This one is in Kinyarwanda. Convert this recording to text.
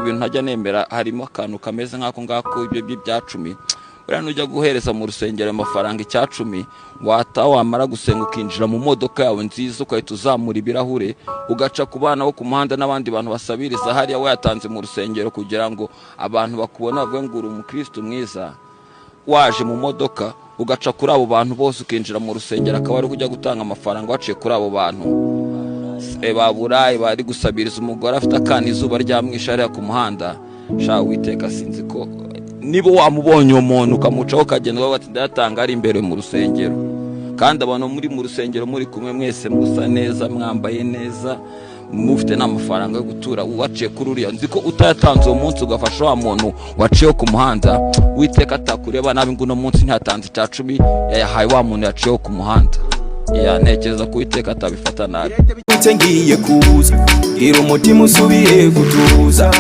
ibintu ntajya nemera harimo akantu kameze nk'ako ngako ibyo by'icumi uriya nujya guhereza mu rusengero amafaranga icumi wata wamara gusenga ukinjira mu modoka yawe nziza ukahita uzamura ibirahure ugaca ku bana bo ku muhanda n'abandi bantu basabiriza hariya wayatanze mu rusengero kugira ngo abantu bakubona bavuge ngo uri umukristo mwiza waje mu modoka ugaca kuri abo bantu bose ukinjira mu rusengero akaba ari kujya gutanga amafaranga waciye kuri abo bantu baburayi bari gusabiriza umugore afite akana izuba ryamwisha hariya ku muhanda sha Uwiteka sinzi ko nibo wamubonye umuntu ukamucaho kagenda bati ndatanga ari imbere mu rusengero kandi abantu muri mu rusengero muri kumwe mwese musa neza mwambaye neza mufite n'amafaranga yo gutura waciye kuri uriya nzi ko utayatanze uwo munsi ugafasha wa muntu waciye ku muhanda Uwiteka atakureba nabi ngo uno munsi ntiyatanze icumi yayahaye wa muntu yaciye ku muhanda ntekereza ko Uwiteka atabifata nabi ngiye kuza gira umutima usubiye gutuza